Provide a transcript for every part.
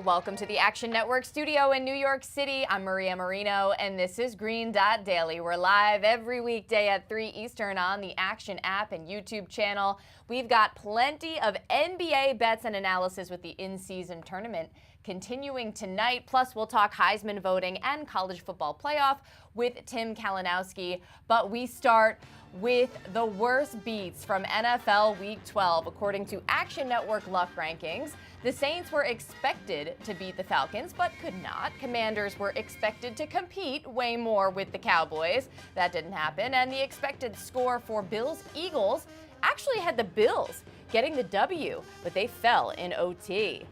Welcome to the Action Network studio in New York City. I'm Maria Marino, and this is Green Dot Daily. We're live every weekday at 3 Eastern on the Action app and YouTube channel. We've got plenty of NBA bets and analysis with the in-season tournament continuing tonight. Plus, we'll talk Heisman voting and college football playoff with Tim Kalinowski. But we start with the worst beats from NFL Week 12. According to Action Network Luck Rankings, the Saints were expected to beat the Falcons, but could not. Commanders were expected to compete way more with the Cowboys. That didn't happen. And the expected score for Bills-Eagles actually had the Bills getting the W, but they fell in OT.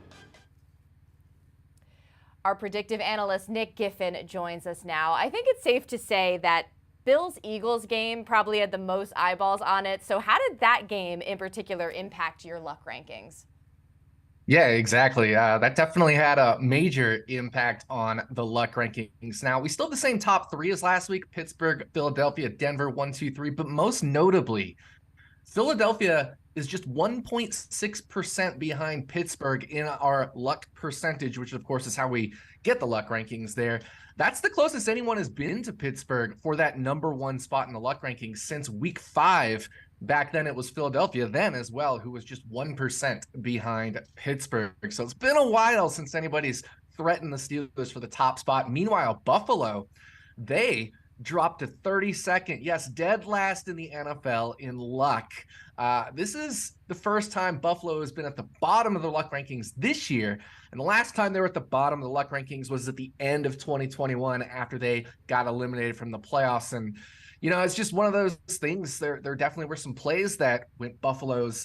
Our predictive analyst, Nick Giffen, joins us now. I think it's safe to say that Bills-Eagles game probably had the most eyeballs on it. So how did that game in particular impact your luck rankings? Yeah, exactly. That definitely had a major impact on the luck rankings. Now, we still have the same top three as last week: Pittsburgh, Philadelphia, Denver, 1, 2, 3. But most notably, Philadelphia is just 1.6% behind Pittsburgh in our luck percentage, which of course is how we get the luck rankings there. That's the closest anyone has been to Pittsburgh for that number one spot in the luck rankings since week 5. Back then, it was Philadelphia then as well, who was just 1% behind Pittsburgh. So it's been a while since anybody's threatened the Steelers for the top spot. Meanwhile, Buffalo, they dropped to 32nd. Yes, dead last in the NFL in luck. This is the first time Buffalo has been at the bottom of the luck rankings this year. And the last time they were at the bottom of the luck rankings was at the end of 2021 after they got eliminated from the playoffs. And you know, it's just one of those things. There definitely were some plays that went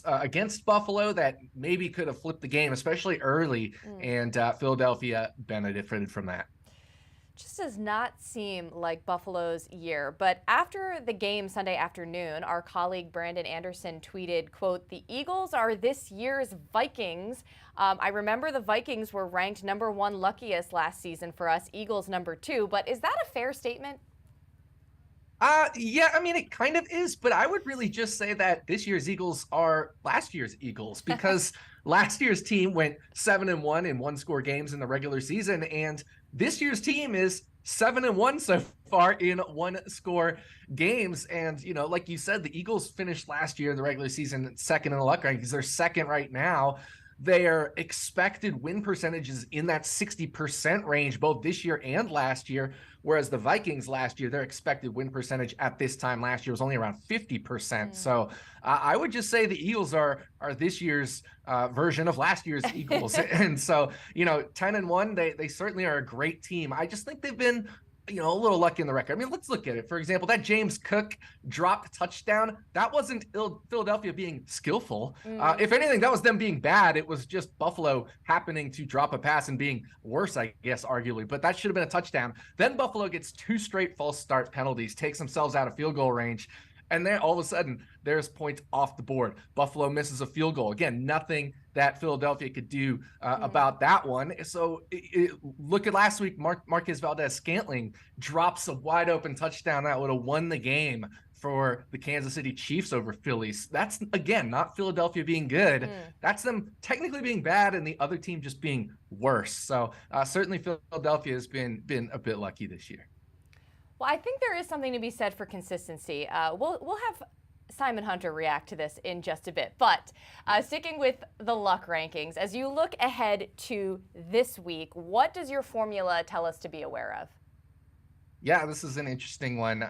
against Buffalo that maybe could have flipped the game, especially early, and Philadelphia benefited from that. Just does not seem like Buffalo's year. But after the game Sunday afternoon, our colleague Brandon Anderson tweeted, quote, "The Eagles are this year's Vikings." I remember the Vikings were ranked number 1 luckiest last season for us, Eagles number 2. But is that a fair statement? Yeah, I mean, it kind of is, but I would really just say that this year's Eagles are last year's Eagles because last year's team went 7-1 in one-score games in the regular season, and this year's team is 7-1 so far in one-score games. And, you know, like you said, the Eagles finished last year in the regular season second in the luck rankings. They're second right now. Their expected win percentages in that 60% range, both this year and last year, whereas the Vikings last year, their expected win percentage at this time last year was only around 50%. So I would just say the Eagles are this year's version of last year's Eagles. And so, you know, 10-1, they certainly are a great team. I just think they've been, you know, a little lucky in the record. I mean, let's look at it. For example, that James Cook dropped touchdown, that wasn't Philadelphia being skillful. If anything, that was them being bad. It was just Buffalo happening to drop a pass and being worse, I guess, arguably. But that should have been a touchdown. Then Buffalo gets 2 straight false start penalties, takes themselves out of field goal range. And then all of a sudden, there's points off the board. Buffalo misses a field goal. Again, nothing that Philadelphia could do about that one. So look at last week, Marquez Valdez-Scantling drops a wide open touchdown that would have won the game for the Kansas City Chiefs over Phillies. That's, again, not Philadelphia being good. That's them technically being bad and the other team just being worse. So certainly Philadelphia has been a bit lucky this year. Well, I think there is something to be said for consistency. We'll have Simon Hunter react to this in just a bit. But sticking with the luck rankings, as you look ahead to this week, what does your formula tell us to be aware of? Yeah, this is an interesting one.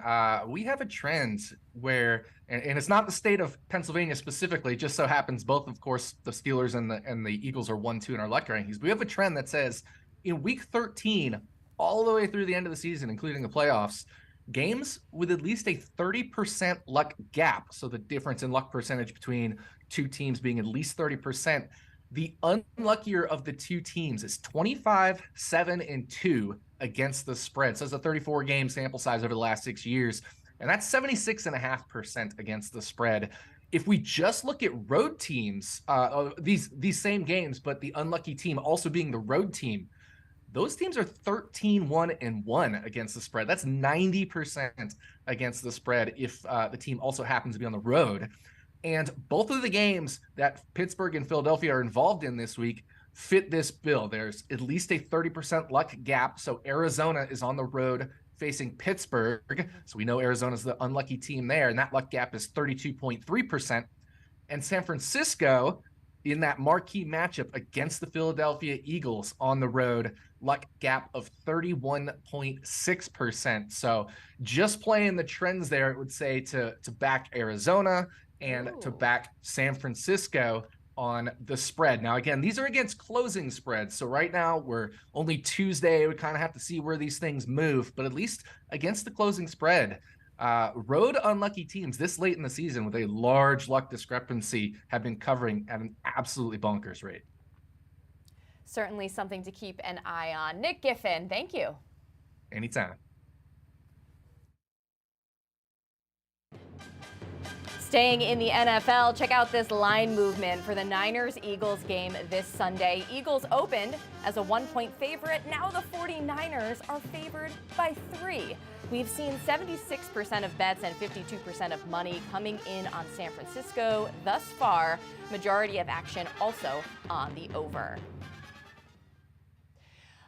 We have a trend where, and it's not the state of Pennsylvania specifically, just so happens both, of course, the Steelers and the Eagles are 1-2 in our luck rankings. We have a trend that says in week 13, all the way through the end of the season, including the playoffs, games with at least a 30% luck gap. So the difference in luck percentage between two teams being at least 30%. The unluckier of the two teams is 25, 7, and 2 against the spread. So it's a 34 game sample size over the last 6 years. And that's 76.5% against the spread. If we just look at road teams, these same games, but the unlucky team also being the road team, those teams are 13-1-1 against the spread. That's 90% against the spread if the team also happens to be on the road. And both of the games that Pittsburgh and Philadelphia are involved in this week, fit this bill. There's at least a 30% luck gap. So Arizona is on the road facing Pittsburgh. So we know Arizona's the unlucky team there, and that luck gap is 32.3%. And San Francisco, in that marquee matchup against the Philadelphia Eagles on the road, luck gap of 31.6%. So just playing the trends there, it would say to back Arizona and to back San Francisco on the spread. Now, again, these are against closing spreads. So right now we're only Tuesday. We kind of have to see where these things move, but at least against the closing spread, road unlucky teams this late in the season with a large luck discrepancy have been covering at an absolutely bonkers rate. Certainly something to keep an eye on. Nick Giffen, thank you. Anytime. Staying in the NFL, check out this line movement for the Niners-Eagles game this Sunday. Eagles opened as a 1-point favorite. Now the 49ers are favored by 3. We've seen 76% of bets and 52% of money coming in on San Francisco thus far. Majority of action also on the over.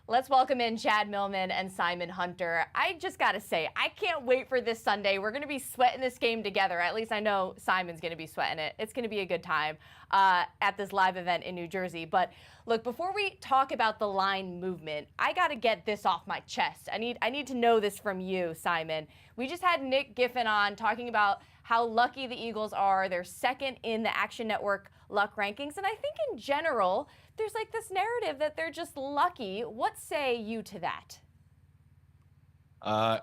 Let's welcome in Chad Millman and Simon Hunter. I just got to say, I can't wait for this Sunday. We're going to be sweating this game together. At least I know Simon's going to be sweating it. It's going to be a good time at this live event in New Jersey. But look, before we talk about the line movement, I got to get this off my chest. I need to know this from you, Simon. We just had Nick Giffen on talking about how lucky the Eagles are. They're second in the Action Network luck rankings. And I think in general, there's like this narrative that they're just lucky. What say you to that?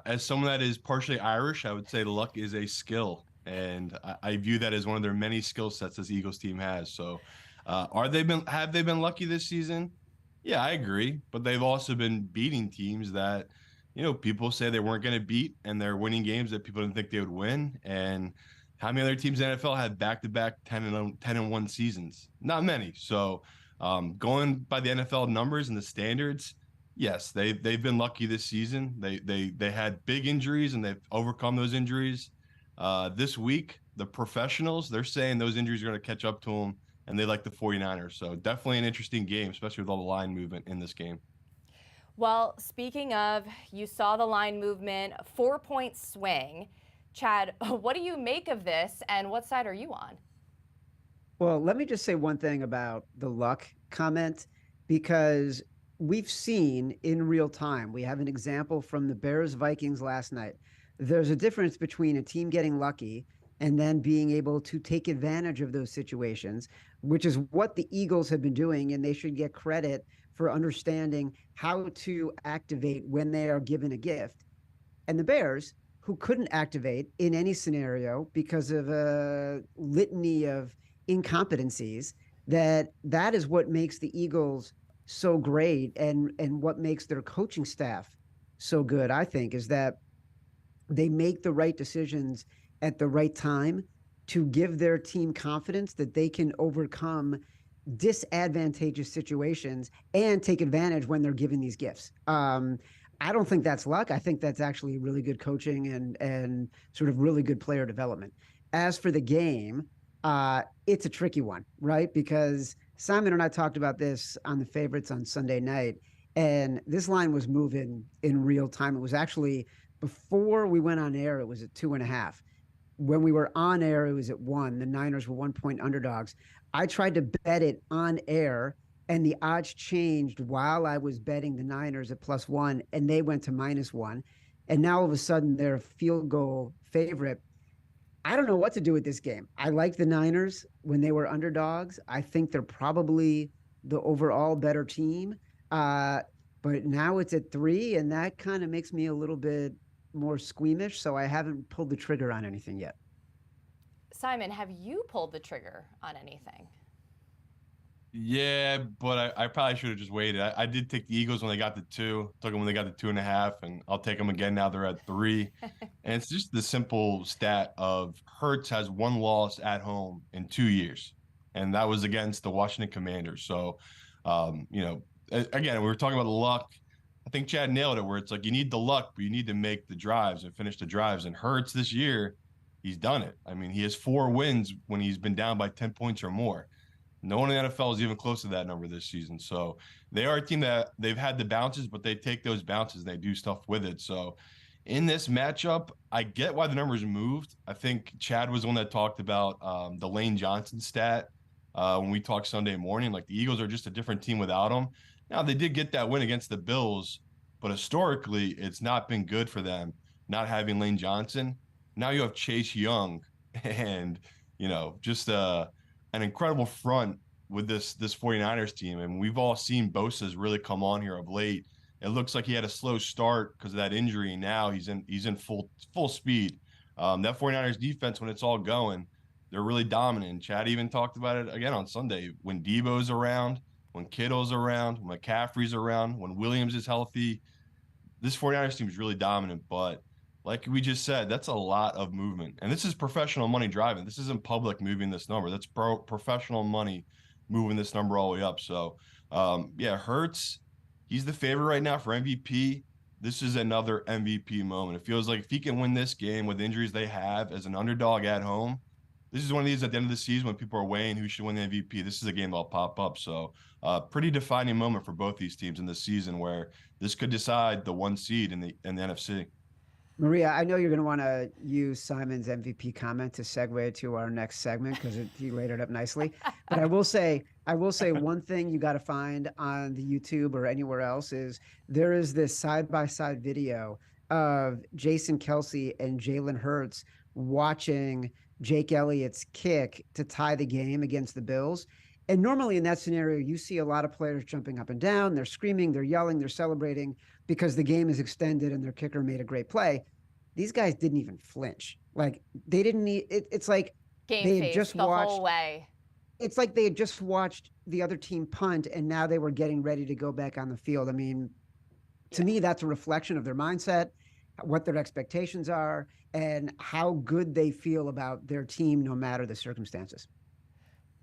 As someone that is partially Irish, I would say luck is a skill. And I view that as one of their many skill sets this Eagles team has. So have they been lucky this season? Yeah, I agree. But they've also been beating teams that, people say they weren't going to beat, and they're winning games that people didn't think they would win. And how many other teams in the NFL had back-to-back 10-1 seasons? Not many. So going by the NFL numbers and the standards, yes, they've been lucky this season. They had big injuries, and they've overcome those injuries. This week, the professionals, they're saying those injuries are going to catch up to them, and they like the 49ers. So definitely an interesting game, especially with all the line movement in this game. Well, speaking of, you saw the line movement, 4-point swing. Chad, what do you make of this, and what side are you on? Well, let me just say one thing about the luck comment, because we've seen in real time, we have an example from the Bears-Vikings last night. There's a difference between a team getting lucky and then being able to take advantage of those situations, which is what the Eagles have been doing, and they should get credit for understanding how to activate when they are given a gift. And the Bears, who couldn't activate in any scenario because of a litany of incompetencies, that is what makes the Eagles so great, and what makes their coaching staff so good, I think, is that they make the right decisions at the right time to give their team confidence that they can overcome disadvantageous situations and take advantage when they're given these gifts. I don't think that's luck. I think that's actually really good coaching and sort of really good player development. As for the game, it's a tricky one, right? Because Simon and I talked about this on the favorites on Sunday night, and this line was moving in real time. It was actually, before we went on air, it was at 2.5. When we were on air, it was at 1. The Niners were 1-point underdogs. I tried to bet it on air, and the odds changed while I was betting the Niners at +1, and they went to -1. And now all of a sudden they're a field goal favorite. I don't know what to do with this game. I liked the Niners when they were underdogs. I think they're probably the overall better team. But now it's at 3, and that kind of makes me a little bit more squeamish. So I haven't pulled the trigger on anything yet. Simon, have you pulled the trigger on anything? Yeah, but I probably should have just waited. I did take the Eagles when they got to 2, took them when they got to 2.5, and I'll take them again now they're at 3. And it's just the simple stat of Hurts has 1 loss at home in 2 years, and that was against the Washington Commanders. So, again, we were talking about the luck. I think Chad nailed it, where it's like you need the luck, but you need to make the drives and finish the drives. And Hurts this year, he's done it. I mean, he has 4 wins when he's been down by 10 points or more. No one in the NFL is even close to that number this season. So they are a team that they've had the bounces, but they take those bounces and they do stuff with it. So in this matchup, I get why the numbers moved. I think Chad was the one that talked about the Lane Johnson stat when we talked Sunday morning. Like, the Eagles are just a different team without him. Now, they did get that win against the Bills, but historically, it's not been good for them not having Lane Johnson. Now you have Chase Young and, just an incredible front with this 49ers team. And we've all seen Bosa's really come on here of late. It looks like he had a slow start because of that injury. Now he's in full speed. That 49ers defense, when it's all going, they're really dominant. Chad even talked about it again on Sunday. When Debo's around, when Kittle's around, when McCaffrey's around, when Williams is healthy, this 49ers team is really dominant. But like we just said, that's a lot of movement. And this is professional money driving. This isn't public moving this number. That's professional money moving this number all the way up. So, Hurts, he's the favorite right now for MVP. This is another MVP moment. It feels like if he can win this game with injuries they have as an underdog at home, this is one of these at the end of the season when people are weighing who should win the MVP. This is a game that'll pop up. So, pretty defining moment for both these teams in this season where this could decide the one seed in the NFC. Maria, I know you're going to want to use Simon's MVP comment to segue to our next segment because he laid it up nicely. But I will say one thing you got to find on the YouTube or anywhere else is there is this side-by-side video of Jason Kelce and Jalen Hurts watching Jake Elliott's kick to tie the game against the Bills. And normally in that scenario, you see a lot of players jumping up and down. They're screaming, they're yelling, they're celebrating because the game is extended and their kicker made a great play. These guys didn't even flinch. Like, they didn't need it. It's like Game they had face just the watched whole way. It's like they had just watched the other team punt and now they were getting ready to go back on the field. I mean, to me, that's a reflection of their mindset, what their expectations are, and how good they feel about their team no matter the circumstances.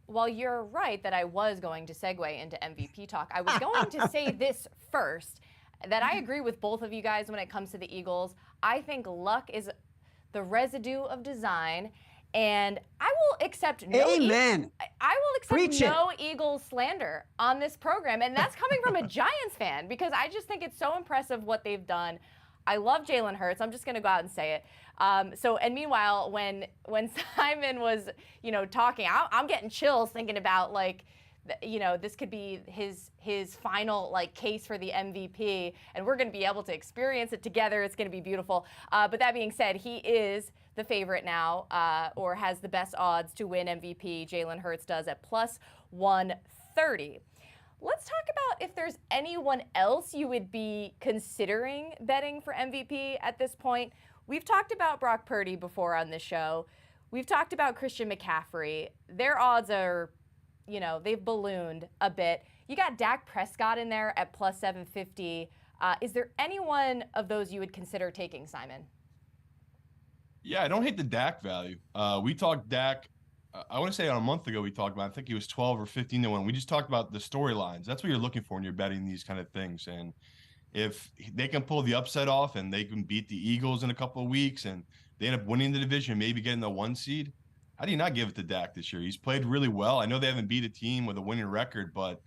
Well, you're right that I was going to segue into MVP talk. I was going to say this first, that I agree with both of you guys when it comes to the Eagles. I think luck is the residue of design, and I will accept no Amen. I will accept Preach no Eagles slander on this program, and that's coming from a Giants fan because I just think it's so impressive what they've done. I love Jalen Hurts. I'm just going to go out and say it. And meanwhile, when Simon was, talking, I'm getting chills thinking about this could be his final case for the MVP, and we're going to be able to experience it together. It's going to be beautiful. But that being said, he is the favorite now, or has the best odds to win MVP. Jalen Hurts does at plus 130. Let's talk about if there's anyone else you would be considering betting for MVP at this point. We've talked about Brock Purdy before on this show. We've talked about Christian McCaffrey. Their odds are, they've ballooned a bit. You got Dak Prescott in there at plus 750. Is there any one of those you would consider taking, Simon? Yeah, I don't hate the Dak value. We talked Dak. I want to say a month ago we talked about, I think he was 12 or 15 to 1. We just talked about the storylines. That's what you're looking for when you're betting these kind of things. And if they can pull the upset off and they can beat the Eagles in a couple of weeks and they end up winning the division, maybe getting the 1 seed, how do you not give it to Dak this year? He's played really well. I know they haven't beat a team with a winning record, but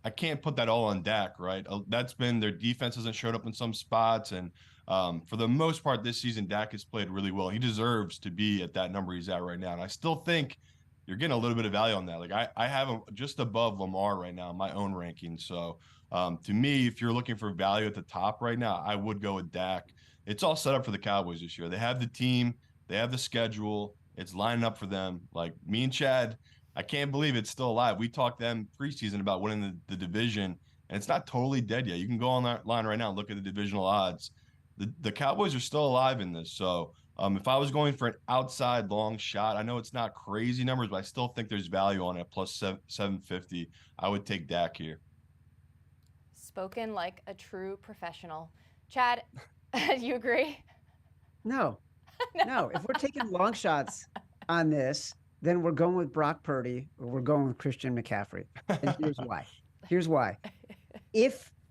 I can't put that all on Dak, right? That's been their defense hasn't showed up in some spots. And for the most part this season, Dak has played really well. He deserves to be at that number he's at right now. And I still think you're getting a little bit of value on that. Like I have him just above Lamar right now in my own ranking. So to me, if you're looking for value at the top right now, I would go with Dak. It's all set up for the Cowboys this year. They have the team, they have the schedule. It's lining up for them. Like me and Chad, I can't believe it's still alive. We talked them preseason about winning the division, and it's not totally dead yet. You can go on that line right now and look at the divisional odds. The Cowboys are still alive in this. So if I was going for an outside long shot, I know it's not crazy numbers, but I still think there's value on it. Plus 750. I would take Dak here. Spoken like a true professional. Chad, do you agree? No. No. If we're taking long shots on this, then we're going with Brock Purdy or we're going with Christian McCaffrey. And here's why.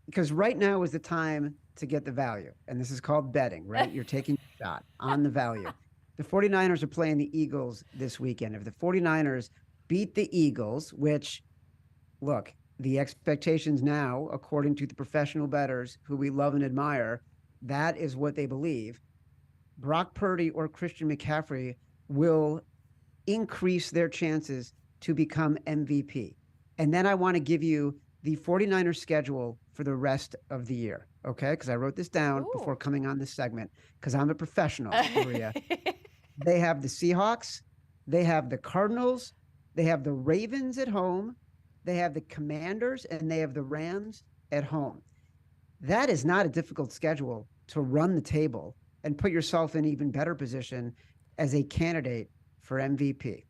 Because right now is the time to get the value. And this is called betting, right? You're taking a shot on the value. The 49ers are playing the Eagles this weekend. If the 49ers beat the Eagles, which, look, the expectations now, according to the professional bettors who we love and admire, that is what they believe. Brock Purdy or Christian McCaffrey will increase their chances to become MVP. And then I want to give you the 49ers schedule for the rest of the year, okay? Because I wrote this down before coming on this segment, because I'm a professional, Maria. They have the Seahawks, they have the Cardinals, they have the Ravens at home, they have the Commanders, and they have the Rams at home. That is not a difficult schedule to run the table and put yourself in even better position as a candidate for MVP.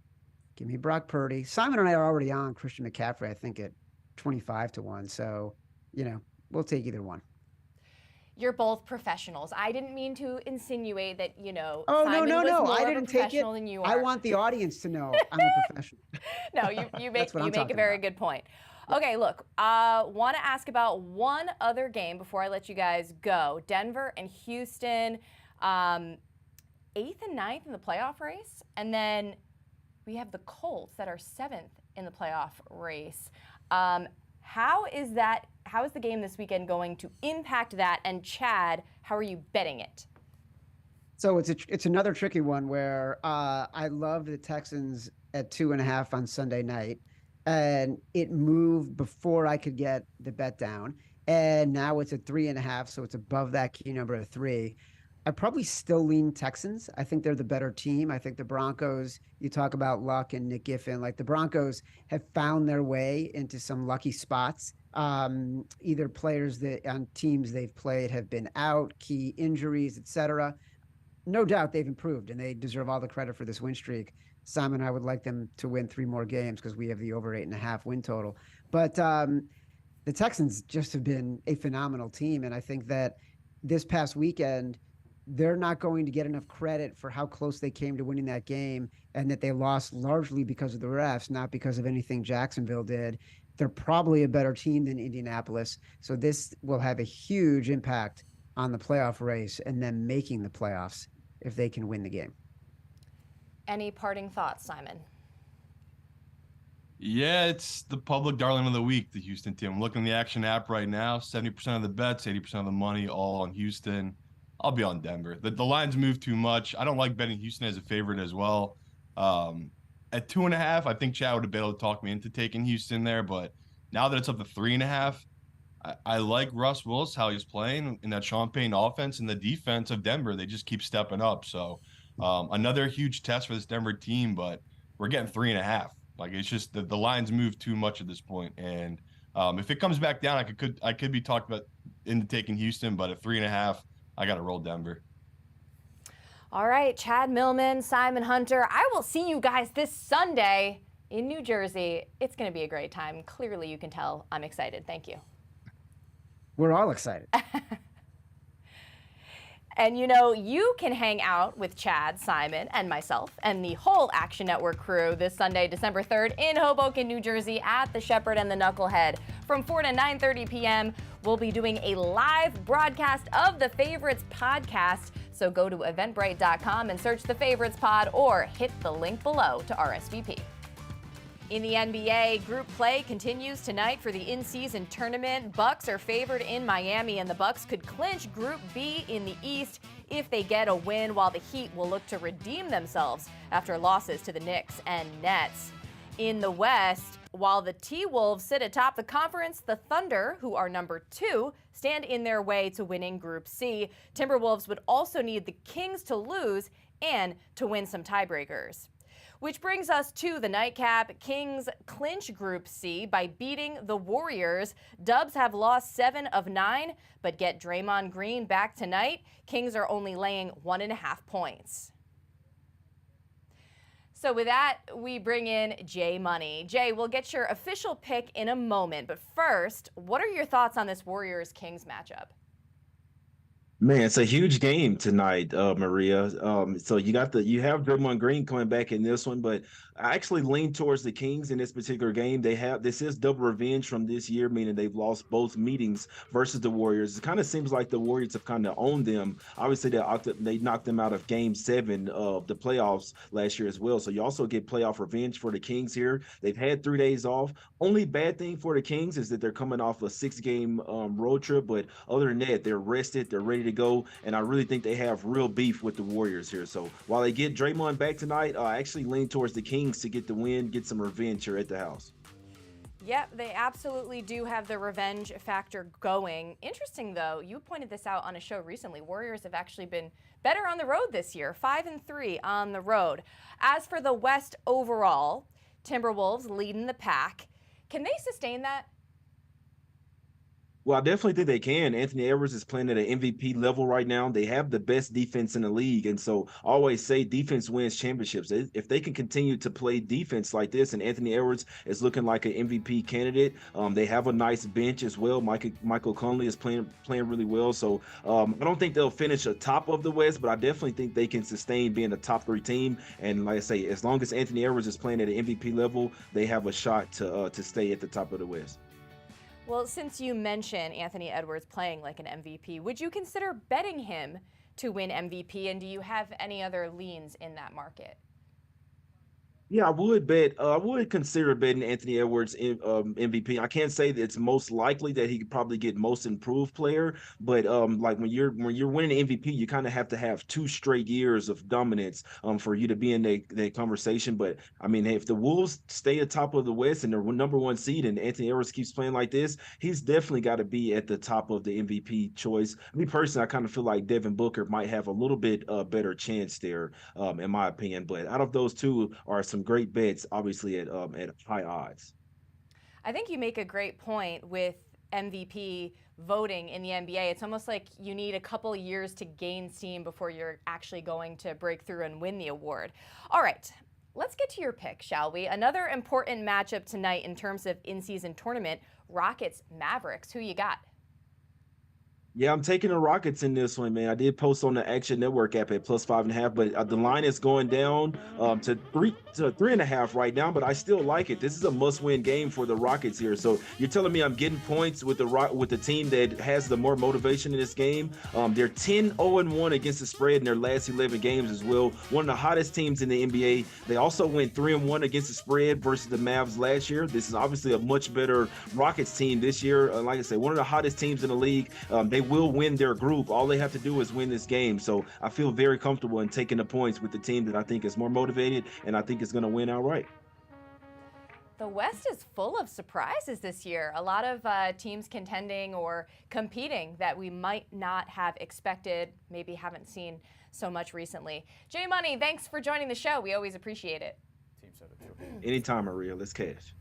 Give me Brock Purdy. Simon and I are already on Christian McCaffrey, I think, at 25-1. So, we'll take either one. You're both professionals. I didn't mean to insinuate that, Oh, Simon was more I of a didn't take it. professional than you are. I want the audience to know I'm a professional. No, you make a very good point. Okay, look, want to ask about one other game before I let you guys go. Denver and Houston, 8th and 9th in the playoff race, and then we have the Colts that are 7th in the playoff race. How is the game this weekend going to impact that? And Chad, how are you betting it? So it's another tricky one where I love the Texans at 2.5 on Sunday night, and it moved before I could get the bet down, and now it's at 3.5, so it's above that key number of 3. I probably still lean Texans. I think they're the better team. I think the Broncos, you talk about luck and Nick Giffen, like the Broncos have found their way into some lucky spots. Either players that on teams they've played have been out, key injuries, etc. No doubt they've improved, and they deserve all the credit for this win streak. Simon and I would like them to win 3 more games because we have the over 8.5 win total. But the Texans just have been a phenomenal team, and I think that this past weekend, they're not going to get enough credit for how close they came to winning that game, and that they lost largely because of the refs, not because of anything Jacksonville did. They're probably a better team than Indianapolis. So this will have a huge impact on the playoff race and them making the playoffs if they can win the game. Any parting thoughts, Simon? Yeah, it's the public darling of the week, the Houston team. I'm looking at the Action app right now. 70% of the bets, 80% of the money, all on Houston. I'll be on Denver. The lines move too much. I don't like betting Houston as a favorite as well. At 2.5, I think Chad would have been able to talk me into taking Houston there. But now that it's up to 3.5, I like Russ Willis, how he's playing in that Sean Payton offense, and the defense of Denver. They just keep stepping up. So another huge test for this Denver team, but we're getting 3.5. Like, it's just the lines move too much at this point. And if it comes back down, I could be talked about into taking Houston, but at 3.5, I got to roll Denver. All right, Chad Millman, Simon Hunter. I will see you guys this Sunday in New Jersey. It's going to be a great time. Clearly, you can tell I'm excited. Thank you. We're all excited. And you can hang out with Chad, Simon, and myself, and the whole Action Network crew this Sunday, December 3rd in Hoboken, New Jersey at the Shepherd and the Knucklehead. From 4 to 9:30 p.m., we'll be doing a live broadcast of the Favorites podcast. So go to eventbrite.com and search the Favorites pod, or hit the link below to RSVP. In the NBA, group play continues tonight for the in-season tournament. Bucks are favored in Miami, and the Bucks could clinch Group B in the East if they get a win, while the Heat will look to redeem themselves after losses to the Knicks and Nets. In the West, while the T-Wolves sit atop the conference, the Thunder, who are number 2, stand in their way to winning Group C. Timberwolves would also need the Kings to lose and to win some tiebreakers. Which brings us to the nightcap. Kings clinch Group C by beating the Warriors. Dubs have lost 7 of 9, but get Draymond Green back tonight. Kings are only laying 1.5 points. So with that, we bring in Jay Money. Jay, we'll get your official pick in a moment, but first, what are your thoughts on this Warriors-Kings matchup? Man, it's a huge game tonight, Maria. So you have Draymond Green coming back in this one, but I actually lean towards the Kings in this particular game. This is double revenge from this year, meaning they've lost both meetings versus the Warriors. It kind of seems like the Warriors have kind of owned them. Obviously, they knocked them out of Game 7 of the playoffs last year as well. So you also get playoff revenge for the Kings here. They've had 3 days off. Only bad thing for the Kings is that they're coming off a 6-game road trip, but other than that, they're rested, they're ready to go, and I really think they have real beef with the Warriors here. So while they get Draymond back tonight, I actually lean towards the Kings to get the win, get some revenge here at the house. Yep, they absolutely do have the revenge factor going. Interesting, though, you pointed this out on a show recently. Warriors have actually been better on the road this year, 5-3 on the road. As for the West overall, Timberwolves leading the pack. Can they sustain that? Well, I definitely think they can. Anthony Edwards is playing at an MVP level right now. They have the best defense in the league. And so I always say defense wins championships. If they can continue to play defense like this, and Anthony Edwards is looking like an MVP candidate, they have a nice bench as well. Michael Conley is playing really well. So I don't think they'll finish atop of the West, but I definitely think they can sustain being a top 3 team. And like I say, as long as Anthony Edwards is playing at an MVP level, they have a shot to stay at the top of the West. Well, since you mentioned Anthony Edwards playing like an MVP, would you consider betting him to win MVP? And do you have any other leans in that market? Yeah, I would bet. I would consider betting Anthony Edwards in MVP. I can't say that it's most likely that he could probably get most improved player, but like when you're winning MVP, you kind of have to have 2 straight years of dominance for you to be in that conversation. But I mean, if the Wolves stay atop of the West and they're number 1 seed, and Anthony Edwards keeps playing like this, he's definitely got to be at the top of the MVP choice. Me personally, I kind of feel like Devin Booker might have a little bit better chance there, in my opinion. But out of those two are some great bets, obviously at high odds. I think you make a great point with MVP voting in the NBA. It's almost like you need a couple of years to gain steam before you're actually going to break through and win the award. All right, let's get to your pick, shall we? Another important matchup tonight in terms of in-season tournament, Rockets-Mavericks. Who you got? Yeah, I'm taking the Rockets in this one, man. I did post on the Action Network app at +5.5, but the line is going down to 3.5 right now. But I still like it. This is a must-win game for the Rockets here. So you're telling me I'm getting points with the team that has the more motivation in this game. They're 10-0-1 against the spread in their last 11 games as well. One of the hottest teams in the NBA. They also went 3-1 against the spread versus the Mavs last year. This is obviously a much better Rockets team this year. Like I said, one of the hottest teams in the league. They will win their group. All they have to do is win this game. So I feel very comfortable in taking the points with the team that I think is more motivated and I think is going to win outright. The West is full of surprises this year. A lot of teams contending or competing that we might not have expected, maybe haven't seen so much recently. J Money, thanks for joining the show. We always appreciate it. Anytime, Maria. Let's cash.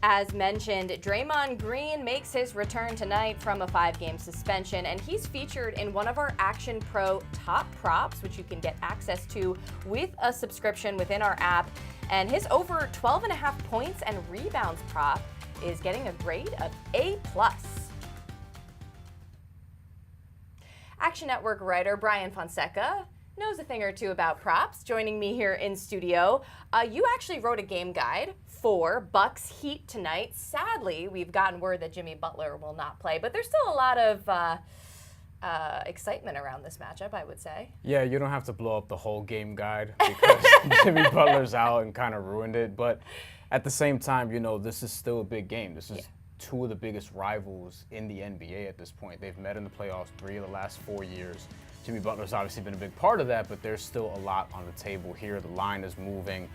As mentioned, Draymond Green makes his return tonight from a 5-game suspension, and he's featured in one of our Action Pro top props, which you can get access to with a subscription within our app. And his over 12.5 points and rebounds prop is getting a grade of A+. Action Network writer Bryan Fonseca knows a thing or two about props, joining me here in studio. You actually wrote a game guide for Bucks Heat tonight. Sadly, we've gotten word that Jimmy Butler will not play, but there's still a lot of excitement around this matchup, I would say. Yeah, you don't have to blow up the whole game guide because Jimmy Butler's out and kind of ruined it. But at the same time, you know, this is still a big game. This is two of the biggest rivals in the NBA at this point. They've met in the playoffs 3 of the last 4 years. Jimmy Butler's obviously been a big part of that, but there's still a lot on the table here. The line is moving.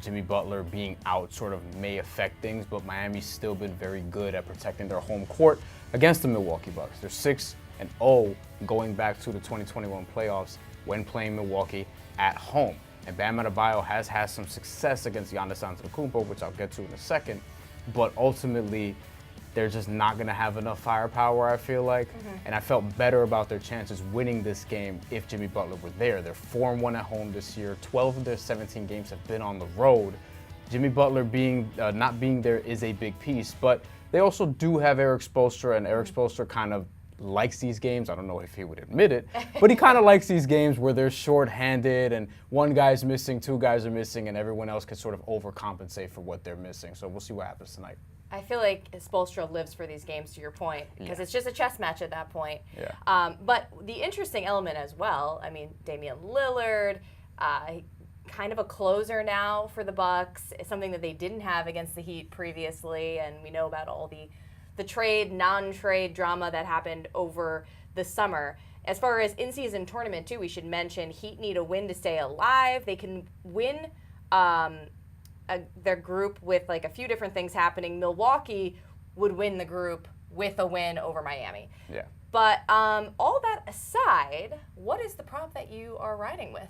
Jimmy Butler being out sort of may affect things, but Miami's still been very good at protecting their home court against the Milwaukee Bucks. They're 6-0 going back to the 2021 playoffs when playing Milwaukee at home. And Bam Adebayo has had some success against Giannis Antetokounmpo, which I'll get to in a second, but ultimately they're just not going to have enough firepower, I feel like. And I felt better about their chances winning this game if Jimmy Butler were there. They're 4-1 at home this year. 12 of their 17 games have been on the road. Jimmy Butler not being there is a big piece, but they also do have Eric Spoelstra, and Eric Spoelstra kind of likes these games. I don't know if he would admit it, but he kind of likes these games where they're short-handed and one guy's missing, two guys are missing, and everyone else can sort of overcompensate for what they're missing. So we'll see what happens tonight. I feel like Spoelstra lives for these games, to your point, because it's just a chess match at that point. Yeah. But the interesting element as well, I mean, Damian Lillard, kind of a closer now for the Bucks. It's something that they didn't have against the Heat previously, and we know about all the trade, non-trade drama that happened over the summer. As far as in-season tournament, too, we should mention Heat need a win to stay alive. They can win their group with like a few different things happening. Milwaukee would win the group with a win over Miami. Yeah. But all that aside, what is the prop that you are riding with?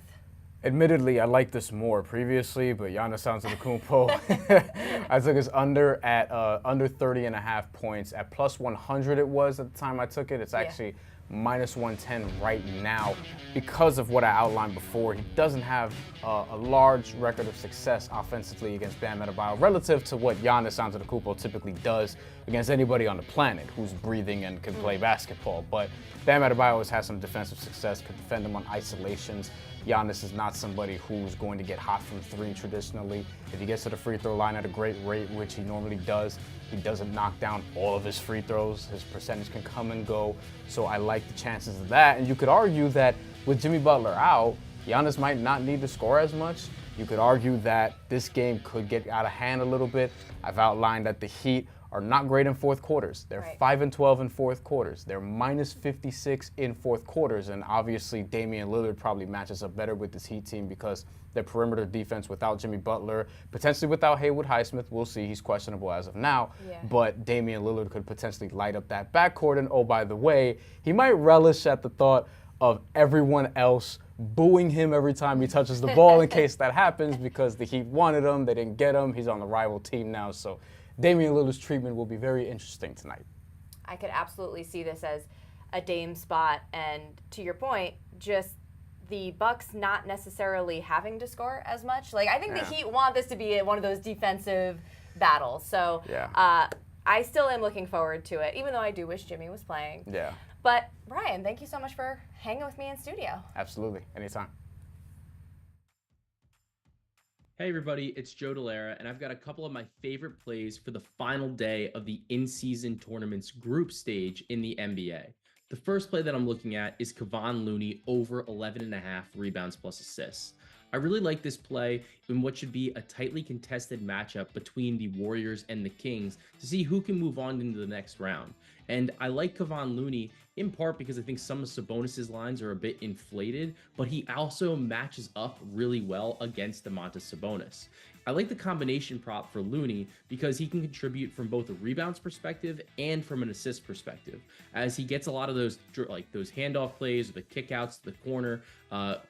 Admittedly, I liked this more previously, but Giannis Antetokounmpo, I took his under at under 30.5 points. At plus 100 it was at the time I took it. It's actually minus 110 right now because of what I outlined before. He doesn't have a large record of success offensively against Bam Adebayo relative to what Giannis Antetokounmpo typically does against anybody on the planet who's breathing and can play basketball. But Bam Adebayo has had some defensive success, could defend him on isolations. Giannis is not somebody who's going to get hot from three traditionally. If he gets to the free throw line at a great rate, which he normally does, he doesn't knock down all of his free throws. His percentage can come and go. So I like the chances of that. And you could argue that with Jimmy Butler out, Giannis might not need to score as much. You could argue that this game could get out of hand a little bit. I've outlined that the Heat are not great in fourth quarters. They're 5-12 in fourth quarters. They're minus 56 in fourth quarters. And obviously Damian Lillard probably matches up better with this Heat team because their perimeter defense without Jimmy Butler, potentially without Haywood Highsmith, we'll see, he's questionable as of now. But Damian Lillard could potentially light up that backcourt. And oh, by the way, he might relish at the thought of everyone else booing him every time he touches the ball in case that happens because the Heat wanted him, they didn't get him, he's on the rival team now. So Damian Lillard's treatment will be very interesting tonight. I could absolutely see this as a Dame spot, and to your point, just the Bucks not necessarily having to score as much. Like, I think the Heat want this to be one of those defensive battles. So I still am looking forward to it, even though I do wish Jimmy was playing. Yeah. But Bryan, thank you so much for hanging with me in studio. Absolutely. Anytime. Hey everybody, it's Joe Dellera, and I've got a couple of my favorite plays for the final day of the in-season tournament's group stage in the NBA. The first play that I'm looking at is Kevon Looney over 11.5 rebounds plus assists. I really like this play in what should be a tightly contested matchup between the Warriors and the Kings to see who can move on into the next round. And I like Kevon Looney in part because I think some of Sabonis's lines are a bit inflated, but he also matches up really well against Domantas Sabonis. I like the combination prop for Looney because he can contribute from both a rebounds perspective and from an assist perspective, as he gets a lot of those handoff plays or the kickouts to the corner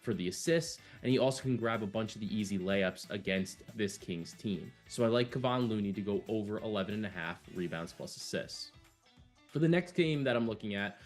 for the assists, and he also can grab a bunch of the easy layups against this Kings team. So I like Kevon Looney to go over 11.5 rebounds plus assists. For the next game that I'm looking at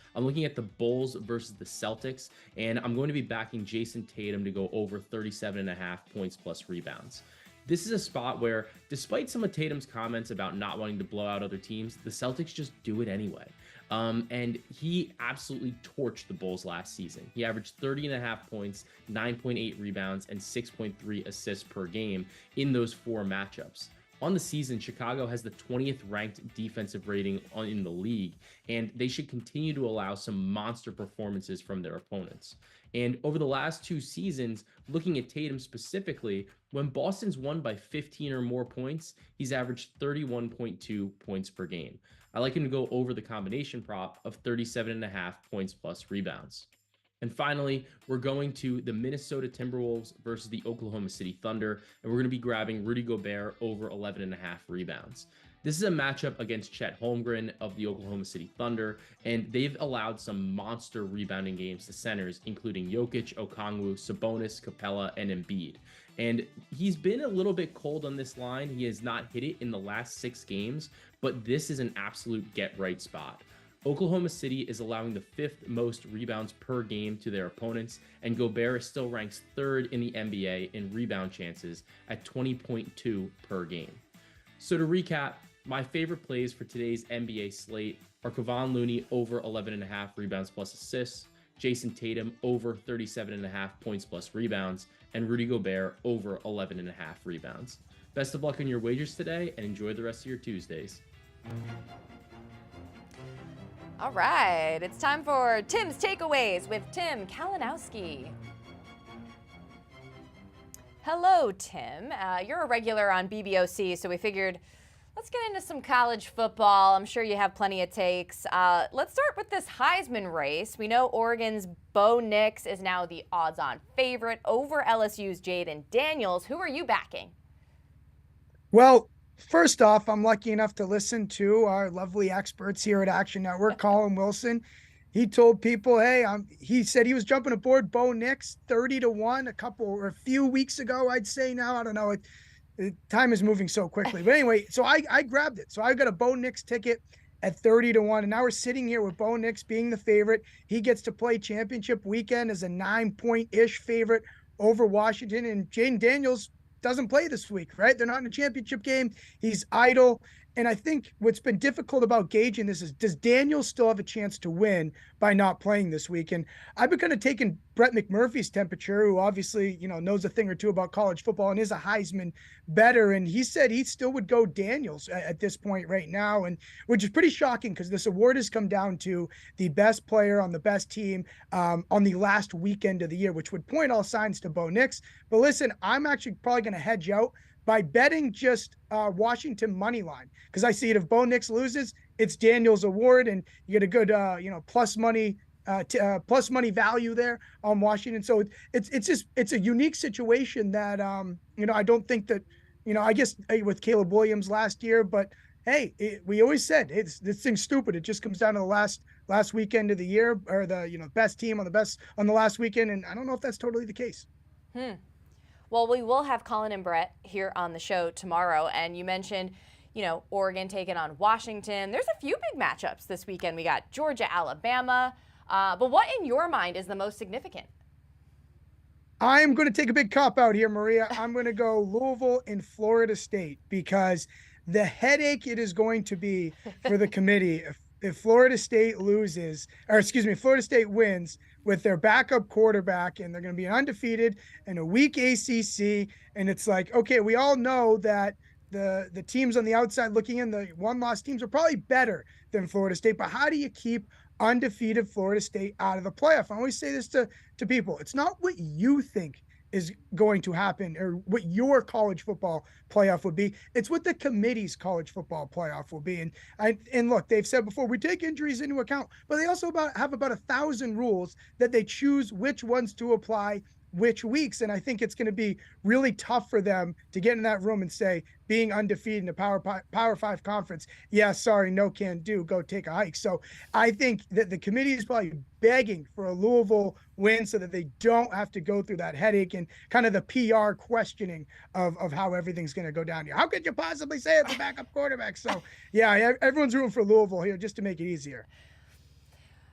the Bulls versus the Celtics, and I'm going to be backing Jason Tatum to go over 37.5 points plus rebounds. This is a spot where, despite some of Tatum's comments about not wanting to blow out other teams, the Celtics just do it anyway. And he absolutely torched the Bulls last season. He averaged 30.5 points, 9.8 rebounds, and 6.3 assists per game in those four matchups. On the season, Chicago has the 20th ranked defensive rating in the league, and they should continue to allow some monster performances from their opponents. And over the last two seasons, looking at Tatum specifically, when Boston's won by 15 or more points, he's averaged 31.2 points per game. I like him to go over the combination prop of 37.5 points plus rebounds. And finally, we're going to the Minnesota Timberwolves versus the Oklahoma City Thunder, and we're going to be grabbing Rudy Gobert over 11.5 rebounds. This is a matchup against Chet Holmgren of the Oklahoma City Thunder, and they've allowed some monster rebounding games to centers, including Jokic, Okongwu, Sabonis, Capella, and Embiid. And he's been a little bit cold on this line. He has not hit it in the last 6 games, but this is an absolute get-right spot. Oklahoma City is allowing the 5th most rebounds per game to their opponents, and Gobert still ranks 3rd in the NBA in rebound chances at 20.2 per game. So to recap, My favorite plays for today's NBA slate are Kevon Looney over 11.5 rebounds plus assists, Jason Tatum over 37.5 points plus rebounds, and Rudy Gobert over 11.5 rebounds. Best of luck on your wagers today and enjoy the rest of your Tuesdays. All right, it's time for Tim's Takeaways with Tim Kalinowski. Hello, Tim. You're a regular on BBOC, so we figured let's get into some college football. I'm sure you have plenty of takes. Let's start with this Heisman race. We know Oregon's Bo Nix is now the odds-on favorite over LSU's Jalen Daniels. Who are you backing? Well, first off, I'm lucky enough to listen to our lovely experts here at Action Network, Colin Wilson. He told people, hey, he said he was jumping aboard Bo Nix 30-1 a few weeks ago, I'd say now. I don't know. Time is moving so quickly. But anyway, so I grabbed it. So I got a Bo Nix ticket at 30-1. And now we're sitting here with Bo Nix being the favorite. He gets to play championship weekend as a 9-point-ish favorite over Washington. And Jalen Daniels doesn't play this week, right? They're not in a championship game. He's idle. And I think what's been difficult about gauging this is, does Daniels still have a chance to win by not playing this week? And I've been kind of taking Brett McMurphy's temperature, who obviously, knows a thing or two about college football and is a Heisman bettor. And he said he still would go Daniels at this point right now, and which is pretty shocking because this award has come down to the best player on the best team on the last weekend of the year, which would point all signs to Bo Nix. But listen, I'm actually probably going to hedge out by betting just Washington money line, because I see it if Bo Nix loses, it's Daniels' award, and you get a good plus money value there on Washington. So it's a unique situation that I don't think that I guess with Caleb Williams last year, but hey, we always said this thing's stupid. It just comes down to the last weekend of the year, or the best team on the last weekend, and I don't know if that's totally the case. Well, we will have Colin and Brett here on the show tomorrow. And you mentioned, Oregon taking on Washington. There's a few big matchups this weekend. We got Georgia, Alabama. But what in your mind is the most significant? I'm going to take a big cop out here, Maria. I'm going to go Louisville and Florida State, because the headache it is going to be for the committee if Florida State Florida State wins with their backup quarterback, and they're going to be undefeated in a weak ACC. And it's like, okay, we all know that the teams on the outside looking in, the one-loss teams, are probably better than Florida State. But how do you keep undefeated Florida State out of the playoff? I always say this to people. It's not what you think is going to happen or what your college football playoff would be. It's what the committee's college football playoff will be. And look, they've said before, we take injuries into account, but they also have about 1,000 rules that they choose which ones to apply which weeks. And I think it's going to be really tough for them to get in that room and say, being undefeated in a Power 5 conference, yeah, sorry, no can do, go take a hike. So I think that the committee is probably begging for a Louisville win so that they don't have to go through that headache and kind of the PR questioning of how everything's going to go down here. How could you possibly say it's a backup quarterback? So yeah, everyone's rooting for Louisville here just to make it easier.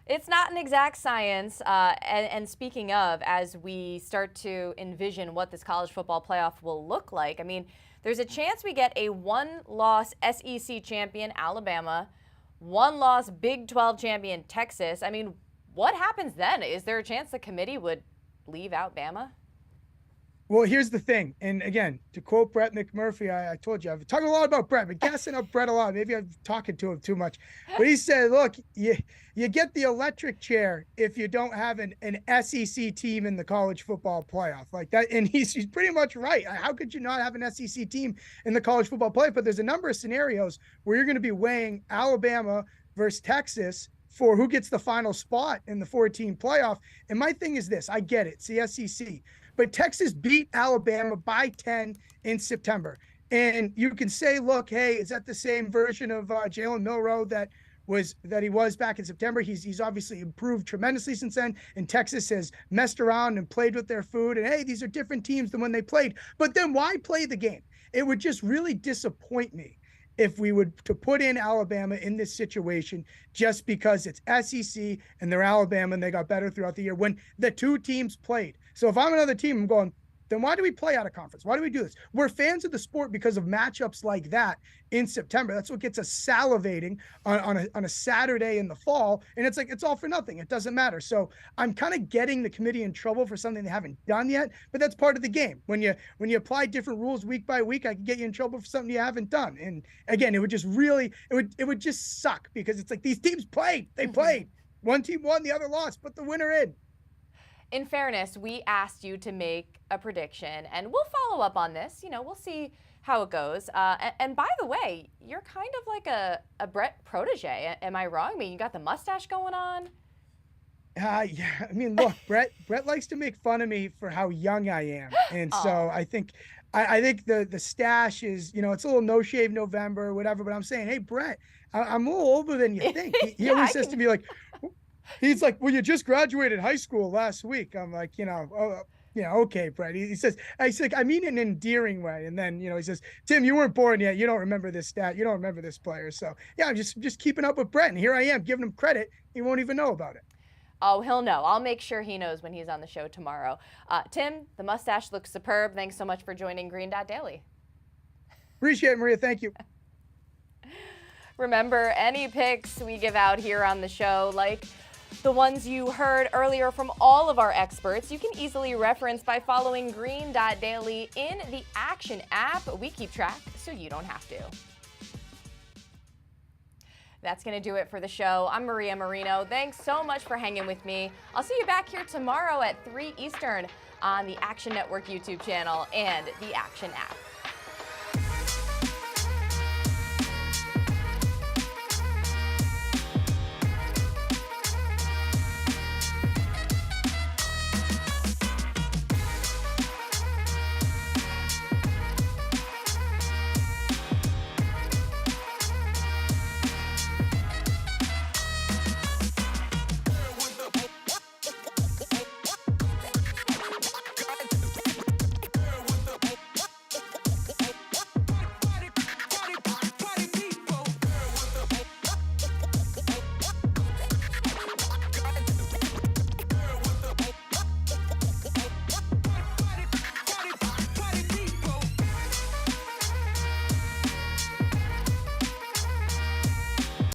It's not an exact science. And speaking of, as we start to envision what this college football playoff will look like, I mean, there's a chance we get a one-loss SEC champion, Alabama, one-loss Big 12 champion, Texas. I mean, what happens then? Is there a chance the committee would leave out Bama? Well, here's the thing. And again, to quote Brett McMurphy, I told you, I've talked a lot about Brett, but gassing up Brett a lot. Maybe I'm talking to him too much. But he said, look, you get the electric chair if you don't have an SEC team in the college football playoff like that. And he's pretty much right. How could you not have an SEC team in the college football playoff? But there's a number of scenarios where you're going to be weighing Alabama versus Texas for who gets the final spot in the 4-team playoff. And my thing is this, I get it, it's the SEC. But Texas beat Alabama by 10 in September. And you can say, look, hey, is that the same version of Jalen Milroe that he was back in September? He's obviously improved tremendously since then. And Texas has messed around and played with their food. And, hey, these are different teams than when they played. But then why play the game? It would just really disappoint me if we would to put in Alabama in this situation just because it's SEC and they're Alabama and they got better throughout the year when the two teams played. So if I'm another team, I'm going, then why do we play out of conference? Why do we do this? We're fans of the sport because of matchups like that in September. That's what gets us salivating on a Saturday in the fall. And it's like, it's all for nothing. It doesn't matter. So I'm kind of getting the committee in trouble for something they haven't done yet, but that's part of the game. When you apply different rules week by week, I can get you in trouble for something you haven't done. And again, it would just really, it would just suck, because it's like, these teams played. They played. One team won, the other lost, put the winner in. In fairness, we asked you to make a prediction, and we'll follow up on this. You know, we'll see how it goes. And by the way, you're kind of like a Brett protege. Am I wrong? I mean, you got the mustache going on. Yeah, I mean, look, Brett likes to make fun of me for how young I am, and so I think the stash is, you know, it's a little no shave November or whatever. But I'm saying, hey, Brett, I'm a little older than you think. He always says to me, like, he's like, well, you just graduated high school last week. I'm like, you know, okay, Brett. He says, I mean, in an endearing way. And then, you know, he says, Tim, you weren't born yet. You don't remember this stat. You don't remember this player. So yeah, I'm just keeping up with Brett. And here I am giving him credit. He won't even know about it. Oh, he'll know. I'll make sure he knows when he's on the show tomorrow. Tim, the mustache looks superb. Thanks so much for joining Green Dot Daily. Appreciate it, Maria. Thank you. Remember, any picks we give out here on the show, like the ones you heard earlier from all of our experts, you can easily reference by following Green Dot Daily in the Action app. We keep track so you don't have to. That's going to do it for the show. I'm Maria Marino. Thanks so much for hanging with me. I'll see you back here tomorrow at 3 Eastern on the Action Network YouTube channel and the Action app.